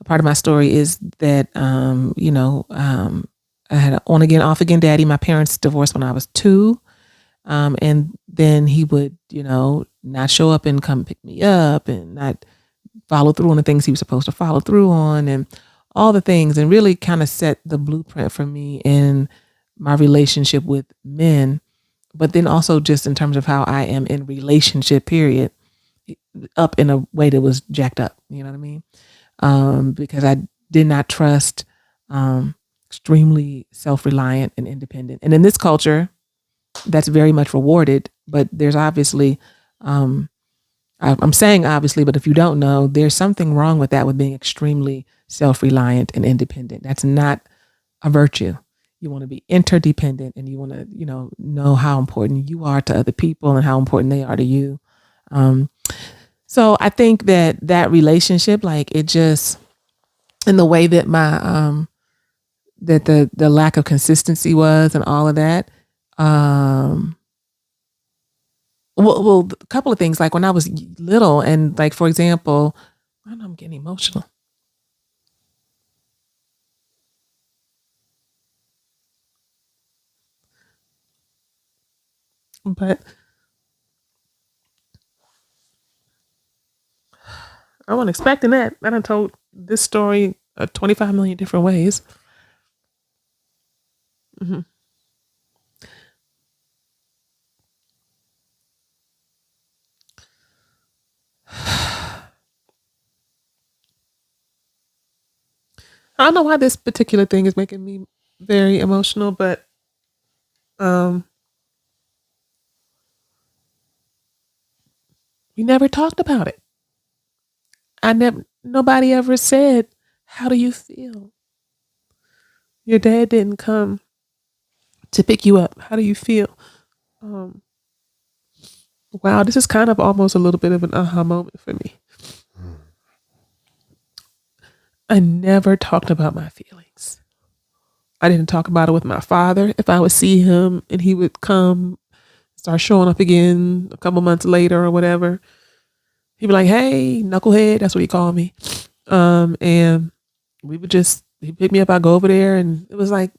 part of my story is that, I had an on again, off again daddy. My parents divorced when I was 2. And then he would, not show up and come pick me up and not follow through on the things he was supposed to follow through on and all the things, and really kind of set the blueprint for me in my relationship with men, but then also just in terms of how I am in relationship, period, up in a way that was jacked up. You know what I mean? Because I did not trust, extremely self-reliant and independent. And in this culture, that's very much rewarded, but there's obviously, I'm saying obviously, but if you don't know, there's something wrong with that, with being extremely self-reliant and independent. That's not a virtue. You want to be interdependent, and you want to, know how important you are to other people and how important they are to you. So I think that relationship, like, it just, in the way that my, that the lack of consistency was and all of that, well, a couple of things, like when I was little, and like, for example, I don't know, I'm getting emotional. But I wasn't expecting that. I done told this story 25 million different ways. Mm-hmm. I don't know why this particular thing is making me very emotional, but we never talked about it. Nobody ever said, how do you feel? Your dad didn't come to pick you up. How do you feel? Wow, this is kind of almost a little bit of an aha moment for me. I never talked about my feelings. I didn't talk about it with my father. If I would see him and he would come, start showing up again a couple months later or whatever, he'd be like, hey, knucklehead. That's what he called me. And he'd pick me up. I'd go over there, and it was like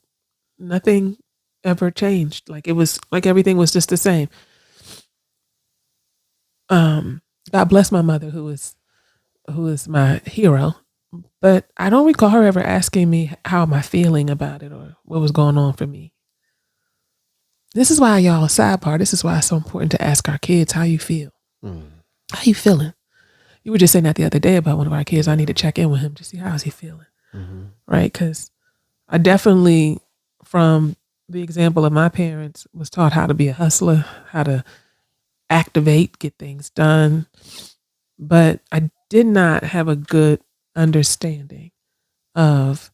nothing ever changed. Like, it was like everything was just the same. God bless my mother, who is my hero. But I don't recall her ever asking me how am I feeling about it or what was going on for me. This is why, y'all, sidebar, this is why it's so important to ask our kids how you feel. How you feeling? You were just saying that the other day about one of our kids. I need to check in with him to see how's he feeling. Right? Because I definitely, from the example of my parents, was taught how to be a hustler, how to activate, get things done. But I did not have a good understanding of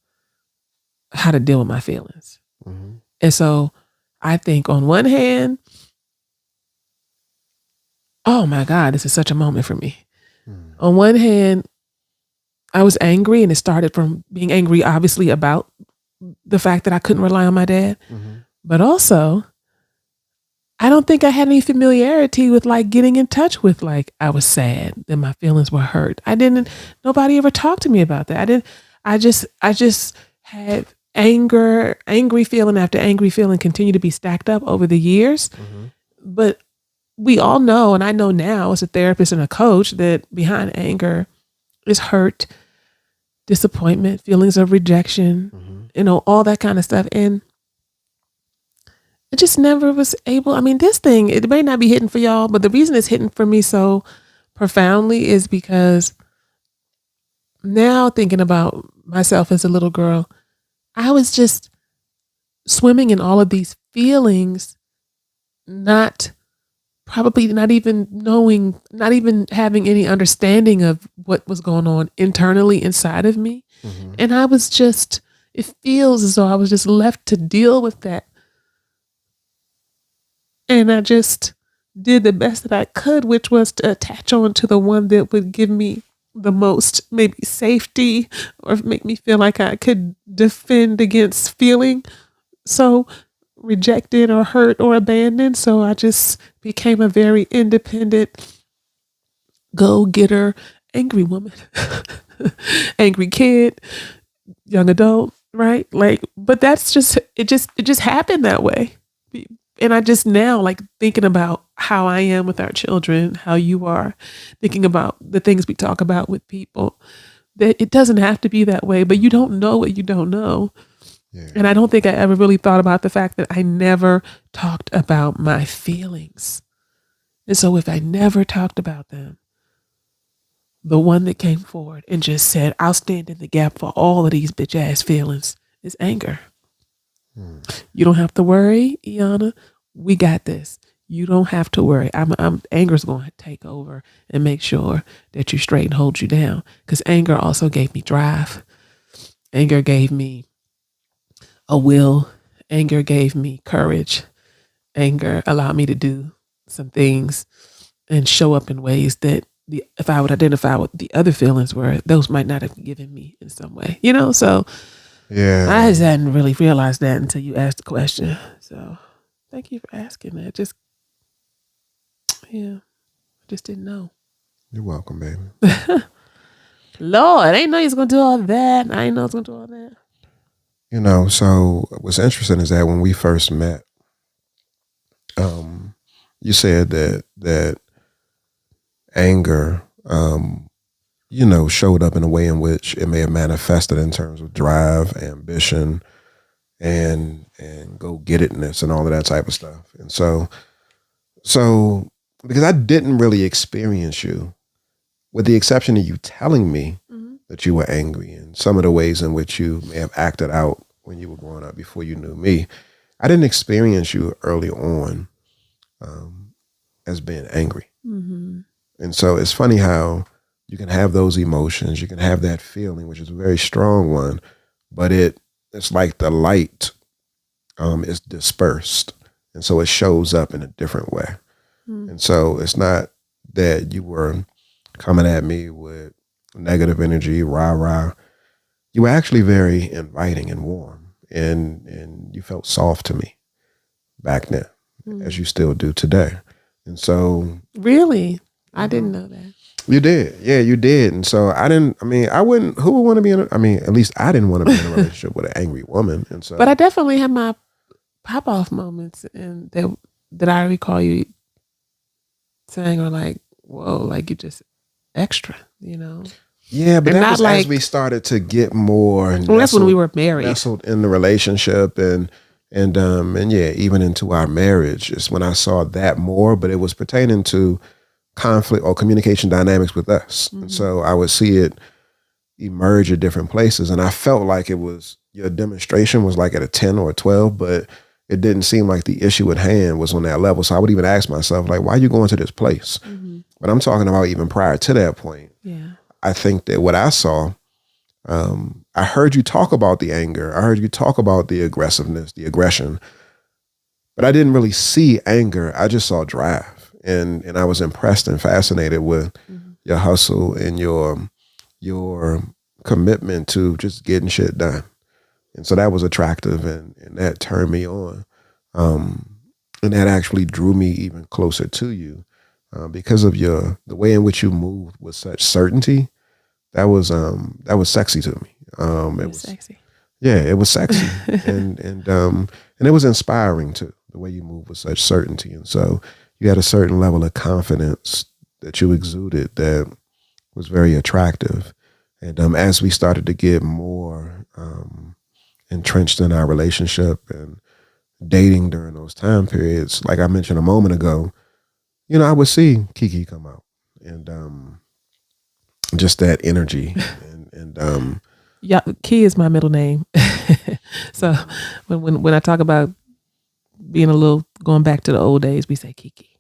how to deal with my feelings. And so I think, on one hand, oh my God, this is such a moment for me. On one hand, I was angry, and it started from being angry, obviously, about the fact that I couldn't rely on my dad. But also, I don't think I had any familiarity with, like, getting in touch with, like, I was sad that my feelings were hurt. Nobody ever talked to me about that. I just had angry feeling after angry feeling continue to be stacked up over the years. But we all know, and I know now as a therapist and a coach, that behind anger is hurt, disappointment, feelings of rejection, all that kind of stuff. And I just never was able, this thing, it may not be hitting for y'all, but the reason it's hitting for me so profoundly is because now, thinking about myself as a little girl, I was just swimming in all of these feelings, probably not even knowing, not even having any understanding of what was going on internally inside of me. And I was just, it feels as though I was just left to deal with that. And I just did the best that I could, which was to attach on to the one that would give me the most, maybe, safety, or make me feel like I could defend against feeling so rejected or hurt or abandoned. So I just became a very independent, go-getter, angry woman. angry kid, young adult, right? Like, but that's just it just happened that way. And I just now like thinking about how I am with our children, how you are, thinking about the things we talk about with people, that it doesn't have to be that way, but you don't know what you don't know. Yeah. And I don't think I ever really thought about the fact that I never talked about my feelings. And so if I never talked about them, the one that came forward and just said, I'll stand in the gap for all of these bitch ass feelings is anger. You don't have to worry, Aiyana. We got this. You don't have to worry. Anger's going to take over and make sure that you're straight and hold you down. Because anger also gave me drive. Anger gave me a will. Anger gave me courage. Anger allowed me to do some things and show up in ways that if I would identify what the other feelings were, those might not have given me in some way. So yeah, I just hadn't really realized that until you asked the question. So thank you for asking that. I just didn't know. You're welcome, baby. Lord, I didn't know you was going to do all that. I didn't know I was going to do all that. So what's interesting is that when we first met, you said that anger, showed up in a way in which it may have manifested in terms of drive, ambition, and go get itness and all of that type of stuff. And so because I didn't really experience you, with the exception of you telling me that you were angry and some of the ways in which you may have acted out when you were growing up before you knew me, I didn't experience you early on as being angry. Mm-hmm. And so it's funny how you can have those emotions, you can have that feeling, which is a very strong one, but it's like the light is dispersed. And so it shows up in a different way. Mm. And so it's not that you were coming at me with negative energy, rah-rah. You were actually very inviting and warm, and you felt soft to me back then, as you still do today. And so... Really? I didn't know that. You did. Yeah, you did. And so who would want to be at least I didn't want to be in a relationship with an angry woman. And so, but I definitely had my pop off moments, and that I recall you saying, or like, whoa, like you just extra, Yeah, but that was like, as we started to get more. Well, that's when we were married. Nestled in the relationship and yeah, even into our marriage is when I saw that more, but it was pertaining to conflict or communication dynamics with us. Mm-hmm. And so I would see it emerge at different places. And I felt like your demonstration was like at a 10 or a 12, but it didn't seem like the issue at hand was on that level. So I would even ask myself, like, why are you going to this place? Mm-hmm. But I'm talking about even prior to that point. Yeah. I think that what I saw, I heard you talk about the anger. I heard you talk about the aggressiveness, the aggression, but I didn't really see anger. I just saw drive. And I was impressed and fascinated with your hustle and your commitment to just getting shit done. And so that was attractive and that turned me on. And that actually drew me even closer to you because of the way in which you moved with such certainty. That was sexy to me. It was sexy. Yeah, it was sexy. and it was inspiring too, the way you move with such certainty. And so you had a certain level of confidence that you exuded that was very attractive. And as we started to get more entrenched in our relationship and dating during those time periods, like I mentioned a moment ago, I would see Kiki come out and just that energy. and yeah, Key is my middle name. So when I talk about being going back to the old days, we say Kiki.